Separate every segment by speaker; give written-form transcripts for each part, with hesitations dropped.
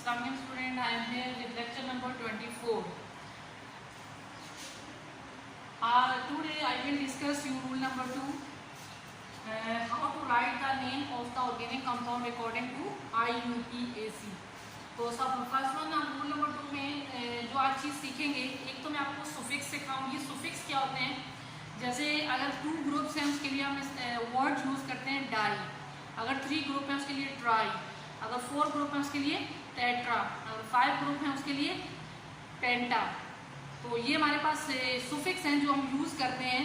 Speaker 1: Assalamualaikum student, I am here with lecture number 24. Today I will discuss you rule number 2, how to write the name of the organic compound according to IUPAC. तो सब first one हम rule number 2 में जो आज चीज़ सीखेंगे, एक तो मैं आपको सुफिक्स सिखाऊंगी। सुफिक्स क्या होते हैं? जैसे अगर 2 ग्रुप्स हैं उसके लिए हम वर्ड यूज़ करते हैं डाई, अगर 3 ग्रुप हैं उसके लिए ट्राई, अगर 4 ग्रुप हैं उसके लिए टेट्रा, अगर 5 ग्रुप हैं उसके लिए पेंटा। तो ये हमारे पास सुफिक्स हैं जो हम यूज़ करते हैं।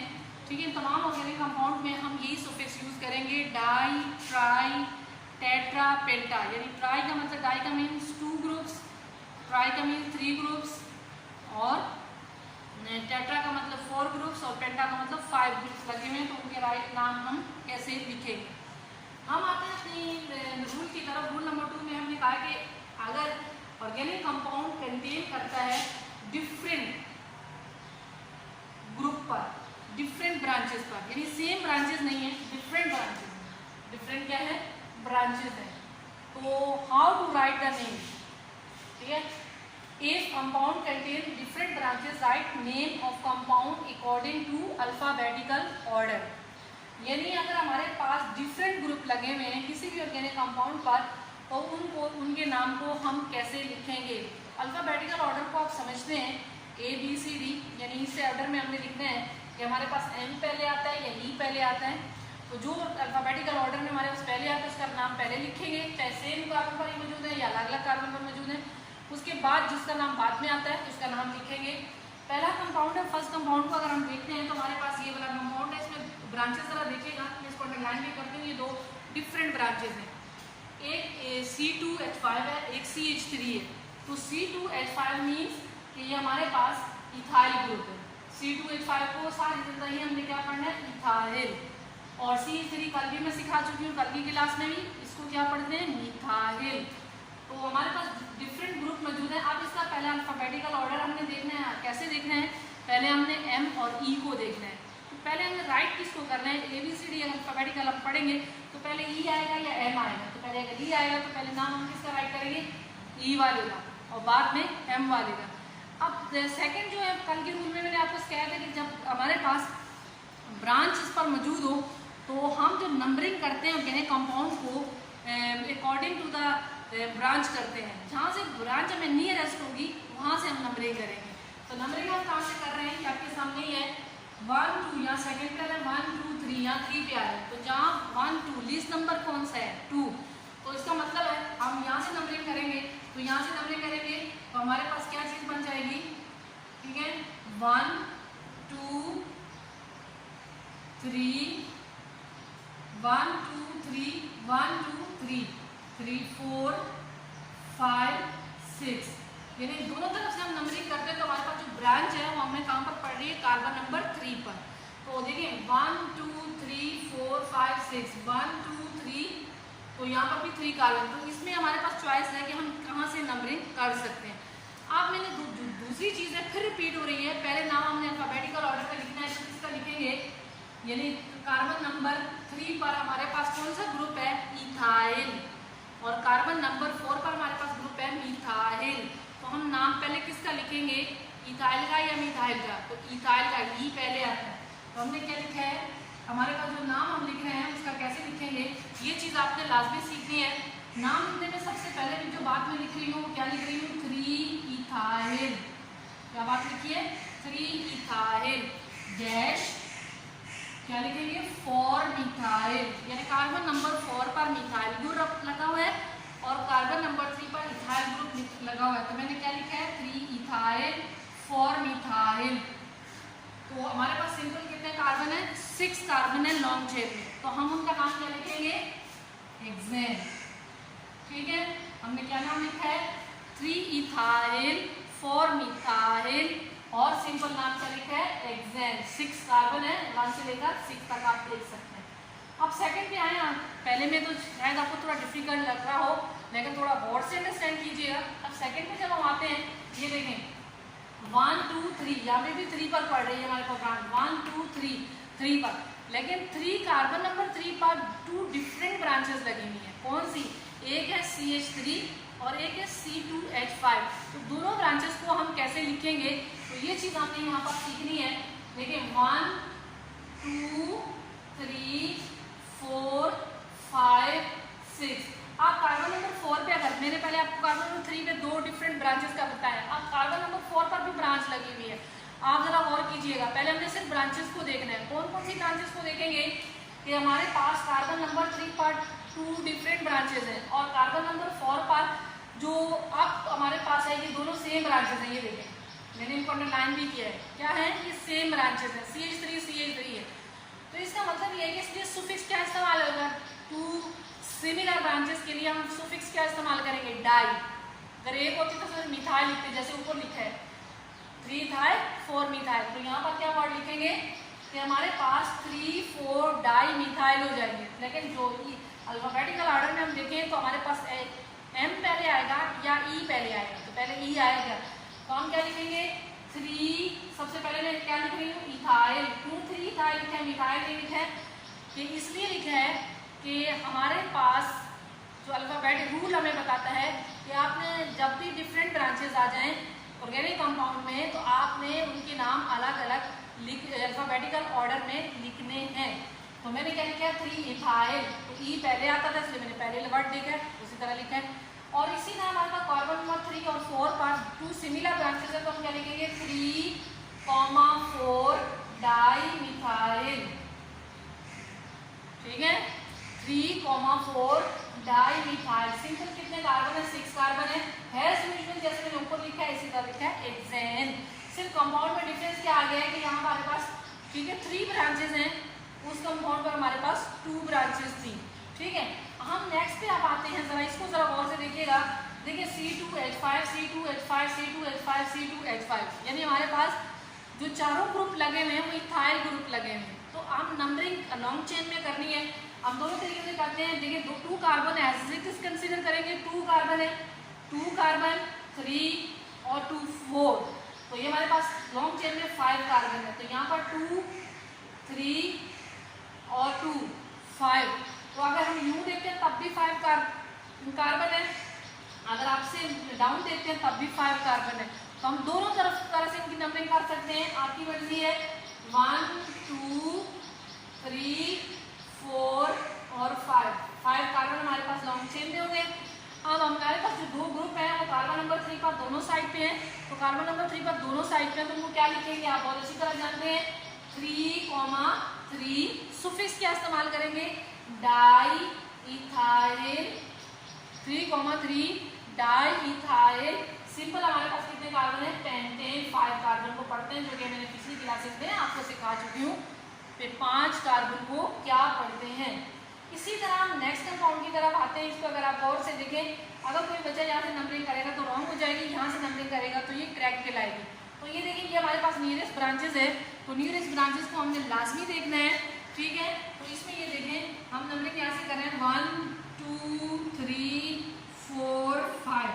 Speaker 1: ठीक है, तमाम ऑर्गेनिक कंपाउंड में हम यही सुफिक्स यूज़ करेंगे, डाई, ट्राई, टेट्रा, पेंटा। यानी ट्राई का मतलब, डाई का मीन्स 2 ग्रुप्स, ट्राई का मीन्स 3 ग्रुप्स, और टेट्रा का मतलब 4 ग्रुप्स, और पेंटा का मतलब 5 ग्रुप्स लगे हुए हैं। तो उनके राइट नाम हम कैसे लिखेंगे? हम आते हैं अपनी रूल की तरफ। रूल नंबर 2 में हमने कहा कि अगर ऑर्गेनिक कंपाउंड कंटेन करता है डिफरेंट ग्रुप पर, डिफरेंट ब्रांचेस पर, यानी सेम ब्रांचेस नहीं है, डिफरेंट ब्रांचेस, डिफरेंट क्या है? ब्रांचेस है। तो how to write the name? ठीक है, if compound contain different branches, write name of compound according to alphabetical order. यानी अगर हमारे पास डिफरेंट ग्रुप लगे हुए हैं किसी भी ऑर्गेनिक कंपाउंड पर, तो उनके नाम को हम कैसे लिखेंगे? अल्फाबेटिकल ऑर्डर को आप समझते हैं, ABCD, यानी इस ऑर्डर में हमने लिखना है कि हमारे पास M पहले आता है या E पहले आता है। तो जो अल्फाबेटिकल ऑर्डर में हमारे पास पहले आता है उसका नाम पहले लिखेंगे, चाहे सेम कार्बन पर ही मौजूद है या अलग अलग कार्बन पर मौजूद है। उसके बाद जिसका नाम बाद में आता है उसका नाम लिखेंगे। पहला कंपाउंड है, फर्स्ट कंपाउंड को अगर हम देखते हैं तो हमारे पास ये वाला कंपाउंड है। इसमें ब्रांचेस जरा देखिएगा, मैं इसको अंडरलाइन भी करती हूँ। ये 2 डिफरेंट ब्रांचेस हैं, एक C2H5 है, एक CH3 है। तो C2H5 मीन्स कि ये हमारे पास इथाइल ग्रुप है। C2H5 को सारी जिंदगी हमने क्या पढ़ना है? इथाइल। और CH3 कल भी मैं सिखा चुकी हूँ, कल की क्लास में भी इसको क्या पढ़ते हैं? मिथाइल। तो हमारे पास डिफरेंट ग्रुप मौजूद है। अब इसका पहले अल्फाबेटिकल ऑर्डर हमने देखना है। कैसे देखना है? पहले हमने M और E को देखना है। तो पहले हमें राइट किसको करना है? ABCD अल्फाबेटिकल हम पढ़ेंगे तो पहले E आएगा या M आएगा? तो पहले अगर E आएगा तो पहले नाम हम किसका राइट करेंगे? E वाले का, और बाद में M वाले का। अब सेकंड जो है, कल के रूल में मैंने आपको कहा था कि जब हमारे पास ब्रांच इस पर मौजूद हो तो हम जब नंबरिंग करते हैं ऑर्गेनिक कंपाउंड को अकॉर्डिंग टू द ब्रांच करते हैं। जहाँ से ब्रांच हमें नियरेस्ट होगी वहाँ से हम नंबरिंग करेंगे। तो नंबरिंग हम कहाँ से कर रहे हैं कि आपके सामने ही है 1 2, यहाँ सेकेंड पे है 1 2 3, यहाँ 3 पे आ रहा है। तो जहाँ 1 2 लीस्ट नंबर कौन सा है? 2। तो इसका मतलब है हम यहाँ से नंबरिंग करेंगे। तो यहाँ से नंबरिंग करेंगे तो हमारे पास क्या चीज़ बन जाएगी? ठीक है, 1 2 3, 1 2 3, 1 2 3, 3 4 5 6, यानी दोनों तरफ से हम नंबरिंग करते हैं। तो हमारे पास जो ब्रांच है वो हमें कहाँ पर पड़ रही है? कार्बन नंबर 3 पर। तो देखिए 1 2 3 4 5 6, 1 2 3, तो यहाँ पर भी 3 कार्बन। तो इसमें हमारे पास चॉइस है कि हम कहाँ से नंबरिंग कर सकते हैं। अब मैंने दूसरी चीज़ है, फिर रिपीट हो रही है। पहले नाम हमने अल्फाबेटिकल ऑर्डर में लिखना है, तो किसका लिखेंगे? यानी कार्बन नंबर 3 पर हमारे पास कौन सा ग्रुप है? इथाइल। और कार्बन नंबर 4 पर हमारे पास ग्रुप है मिथाइल। तो हम नाम पहले किसका लिखेंगे? इथाइल का या मिथाइल का? तो इथाइल का E पहले आता है। तो हमने क्या लिखा है? हमारे पास जो नाम हम लिख रहे हैं उसका कैसे लिखेंगे? ये चीज़ आपने लाजमी सीखनी है। नाम लिखने में सबसे पहले भी जो बात मैं लिख रही हूँ क्या लिख रही हूँ? 3 इथाइल। क्या बात लिखी है? 3 इथाइल डैश क्या लिखेंगे? 4 मिथाइल। यानी कार्बन नंबर 4 पर मिथाइल ग्रुप लगा हुआ है और कार्बन नंबर 3 पर इथाइल ग्रुप लगा हुआ है। तो मैंने क्या लिखा है? 3 इथाइल 4 मिथाइल। तो हमारे पास सिंपल कितने कार्बन है? 6 कार्बन है लॉन्ग चेन में। तो हम उनका नाम क्या लिखेंगे? हेक्सेन। ठीक है, हमने क्या नाम लिखा है? 3 इथाइल 4 मिथाइल, और सिंपल नाम क्या लिखा है? हेक्सेन। 6 कार्बन है, 1 से लेकर 6 तक आप देख सकते हैं। अब सेकंड पे आए। पहले में तो शायद आपको थोड़ा डिफिकल्ट लग रहा हो, लेकिन थोड़ा गौर से अंडरस्टैंड कीजिएगा। अब सेकंड पे जब हम आते हैं, ये देखें 1 2 3, यहाँ पे भी 3 पर पड़ रही है हमारे पास ब्रांच। 1 2 3, 3 पर, लेकिन 3 कार्बन नंबर 3 पर 2 डिफरेंट ब्रांचेस लगी हुई हैं। कौन सी? एक है CH3 और एक है C2H5। तो दोनों ब्रांचेस को हम कैसे लिखेंगे, तो ये चीज़ हमने यहाँ पर सीखनी है। देखिए 1 2 3 4 5 6। आप कार्बन नंबर 4 पे, अगर मैंने पहले आपको कार्बन नंबर 3 पे 2 डिफरेंट ब्रांचेस का बताया, अब कार्बन नंबर 4 पर भी ब्रांच लगी हुई है। आप जरा गौर कीजिएगा, पहले हमने सिर्फ ब्रांचेस को देखना है। कौन कौन सी ब्रांचेस को देखेंगे कि हमारे पास कार्बन नंबर 3 पर 2 डिफरेंट ब्रांचेस हैं और कार्बन नंबर 4 पर जो अब हमारे पास है ये दोनों सेम ब्रांचेस हैं। ये देखें, मैंने इनको अंडरलाइन भी किया है, क्या है, ये सेम ब्रांचेस है, CH3 है। तो इसका मतलब ये है कि इसलिए सुफिक्स क्या इस्तेमाल होगा, 2 सिमिलर ब्रांचेस के लिए हम सुफिक्स क्या इस्तेमाल करेंगे, डाई। अगर एक होती तो फिर मिथाइल लिखते, जैसे ऊपर लिखा है 3 इथाइल 4 मिथाइल। तो यहाँ पर क्या वर्ड लिखेंगे कि हमारे पास 3 4 डाई मिथाइल हो जाएंगे। लेकिन जो अल्फाबेटिकल ऑर्डर में हम देखें तो हमारे पास M पहले आएगा या E पहले आएगा। तो पहले E आएगा तो हम क्या लिखेंगे, 3, सबसे पहले मैं क्या लिख रही हूँ, इथाइल। क्यों 3 इथाइल लिखा है, मिथाइल नहीं लिखा है, कि इसलिए लिखा है कि हमारे पास जो अल्फाबेटिक रूल हमें बताता है कि आपने जब भी डिफरेंट ब्रांचेस आ जाएं ऑर्गेनिक कंपाउंड में तो आपने उनके नाम अलग अलग अल्फाबेटिकल ऑर्डर में लिखने हैं। तो मैंने क्या लिखा है, 3 इथाइल, तो ई पहले आता था इसलिए मैंने पहले वर्ड लिखा है, उसी तरह लिखा है। और इसी तरह हमारे पास कार्बन नंबर 3 और 4 पर 2 सिमिलर ब्रांचेस है, तो हम क्या लिखेंगे, 3, 4 डाई मिथाइल। ठीक है, 3, 4 डाई मिथाइल। सिंपल कितने कार्बन है, 6 कार्बन है। यूजुअल जैसे मैंने ऊपर लिखा है इसी तरह लिखा है हेक्सेन। सिर्फ कंपाउंड में डिफरेंस क्या आ गया है कि यहाँ हमारे पास, ठीक है, 3 ब्रांचेस हैं, उस कंपाउंड पर हमारे पास 2 ब्रांचेस थी। ठीक है, हम नेक्स्ट पे आप आते हैं, जरा इसको जरा गौर से देखिएगा। देखिए C2H5 C2H5 C2H5 C2H5, यानी हमारे पास जो चारों ग्रुप लगे हुए हैं वो इथाइल ग्रुप लगे हुए हैं। तो हम नंबरिंग लॉन्ग चेन में करनी है, हम दोनों तरीके से करते हैं। देखिए 2 carbon as it is consider करेंगे, 2 कार्बन है, 2 कार्बन 3 और 2 4। तो ये हमारे पास लॉन्ग चेन में 5 कार्बन है। तो यहाँ पर 2 3 और 2 5। तो अगर हम यूं देखते हैं तब भी 5 कार्बन है, अगर आपसे डाउन देखते हैं तब भी 5 कार्बन है। तो हम दोनों तरह से इनकी नंबरिंग कर सकते हैं, आपकी मर्जी है। 1 2 3 4 और 5 कार्बन हमारे पास लॉन्ग चेन में हो गए। अब हमारे पास जो 2 ग्रुप हैं वो कार्बन नंबर 3 पर दोनों साइड पे हैं। तो कार्बन नंबर 3 पर दोनों साइड पे, तो उनको क्या लिखेंगे, आप बहुत अच्छी तरह जानते हैं, 3, सुफिक्स क्या इस्तेमाल करेंगे, di ethyl. 3, di ethyl. Simple हमारे पास कितने कार्बन है, पेंटेन। 5 कार्बन को पढ़ते हैं, जो कि मैंने पिछली क्लासेस में आपको सिखा चुकी हूँ। फिर 5 कार्बन को क्या पढ़ते हैं। इसी तरह हम नेक्स्ट कंपाउंड की तरफ आते हैं। इसको अगर आप गौर से देखें, अगर कोई बच्चा यहाँ से नंबरिंग करेगा तो रॉन्ग हो जाएगी, यहाँ से नंबरिंग करेगा तो ये करेक्ट कहलाएगी। तो ये देखिए, ये हमारे पास नियरेस्ट ब्रांचेस है, तो नियरेस्ट ब्रांचेस को हमने लाजमी देखना है। ठीक है, तो इसमें ये देखें, हम नंबरिंग यहाँ से कर रहे हैं 1 2 3 4 5।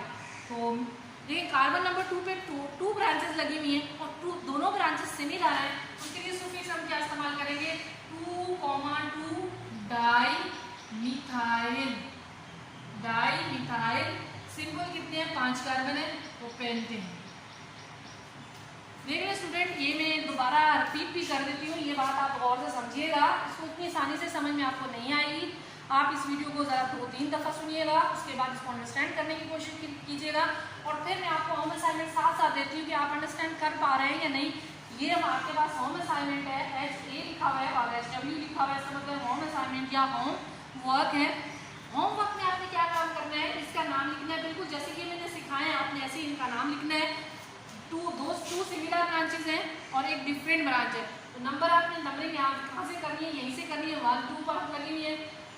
Speaker 1: तो देखिए कार्बन नंबर 2 पे 2 ब्रांचेस लगी हुई हैं और दोनों ब्रांचेस सिमिलर हैं। उसके लिए सुफिक्स हम क्या इस्तेमाल करेंगे, 2, डाई मिथाइल। सिंपल कितने हैं, 5 कार्बन है, वो पेंटेन। देखिए स्टूडेंट, ये मैं दोबारा रिपीट भी कर देती हूँ, ये बात आप गौर से समझिएगा, इसको इतनी आसानी से समझ में आपको नहीं आएगी। आप इस वीडियो को ज़रा 2-3 दफ़ा सुनिएगा, उसके बाद इसको अंडरस्टैंड करने की कोशिश कीजिएगा और फिर मैं आपको होम असाइनमेंट साथ साथ देती हूँ कि आप अंडरस्टैंड कर पा रहे हैं या नहीं। ये हम आपके पास होम असाइनमेंट है, HA लिखा हुआ है और HW लिखा हुआ है, इसका मतलब होम असाइनमेंट या होम वर्क है। होमवर्क में आपने क्या काम करना है, इसका नाम लिखना है, बिल्कुल जैसे कि मैंने सिखाया आपने ऐसे ही इनका नाम लिखना है। 2 सिमिलर ब्रांचेस हैं और एक डिफरेंट ब्रांच है, तो नंबर आपने नंबरिंग यहाँ कहाँ से करनी है, यहीं से करनी है, 1 2 पर लगी हुई है।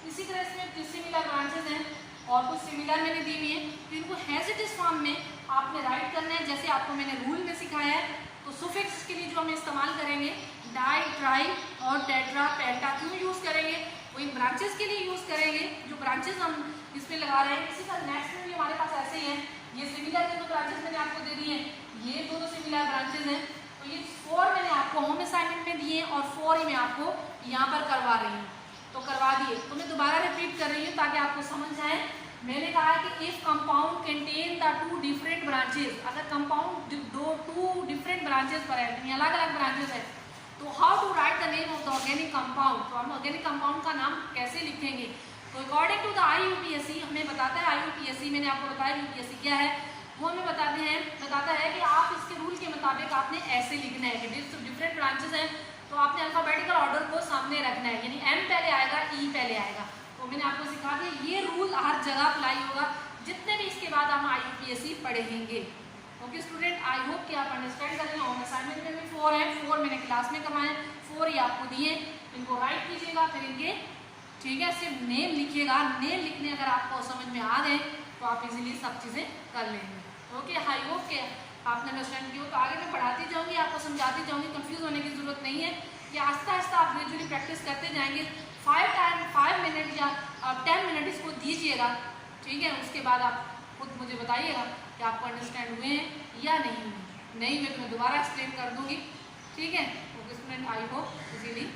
Speaker 1: इसी तरह इसमें डिसिमिलर ब्रांचेस हैं और कुछ सिमिलर मैंने दी हुई है, तो इनको हैज इट इज फॉर्म में आपने राइट करना है जैसे आपको मैंने रूल में सिखाया है। तो सुफिक्स के लिए जो हम इस्तेमाल करेंगे, डाई, ट्राई और टेट्रा, पेंटा, क्यों यूज़ करेंगे, वो इन ब्रांचेस के लिए यूज़ करेंगे जो ब्रांचेस हम इसमें लगा रहे हैं। इसी तरह नेक्स्ट में भी हमारे पास ऐसे ही है, ये सिमिलर के 2 ब्रांचेस मैंने आपको दे दिए हैं, ये दोनों सिमिलर ब्रांचेस हैं। तो ये 4 मैंने आपको होम असाइनमेंट में दिए और 4 ही मैं आपको यहाँ पर करवा रही हूँ, तो करवा दिए। तो मैं दोबारा रिपीट कर रही हूँ ताकि आपको समझ जाए। मैंने कहा है कि if compound contain the two different branches, अगर कंपाउंड टू डिफरेंट ब्रांचेस पर है, यानी अलग अलग ब्रांचेस है, तो how to write the name of the organic compound, तो हम ऑर्गेनिक कंपाउंड का नाम कैसे लिखेंगे। तो अकॉर्डिंग टू द IUPAC हमें बताता है, IUPAC मैंने आपको बताया UPSC क्या है, वो हमें बताता है कि आप इसके रूल के मुताबिक आपने ऐसे लिखना है कि डिफरेंट ब्रांचेस हैं तो आपने अल्फाबेटिकल ऑर्डर को सामने रखना है, यानी M पहले आएगा, E पहले आएगा। तो मैंने आपको सिखा दिया, ये रूल हर जगह अप्लाई होगा जितने भी इसके बाद हम IUPAC पढ़ेंगे। ओके स्टूडेंट, आई होप कि आप अंडरस्टैंड कर रहे हैं। होम असाइनमेंट में भी 4 है, 4 मैंने क्लास में करवाए हैं, 4 ही आपको दिए, इनको राइट कीजिएगा, फिर इनके ठीक है सिर्फ नेम लिखिएगा। नेम लिखने अगर आपको समझ में आ गए तो आप इजीली सब चीज़ें कर लेंगे। ओके, आई होप के आपने अंडरस्टैंड किया। तो आगे मैं पढ़ाती जाऊंगी, आपको समझाती जाऊंगी, कंफ्यूज होने की जरूरत नहीं है। ये आस्ता आस्ता आप ग्रेजुअली प्रैक्टिस करते जाएंगे। 5 मिनट या 10 मिनट इसको दीजिएगा, ठीक है। उसके बाद आप खुद मुझे बताइएगा कि आपको अंडरस्टैंड हुए हैं या नहीं हुए। नहीं हुए तो मैं दोबारा एक्सप्लेन कर दूंगी, ठीक है। Okay student, I hope easily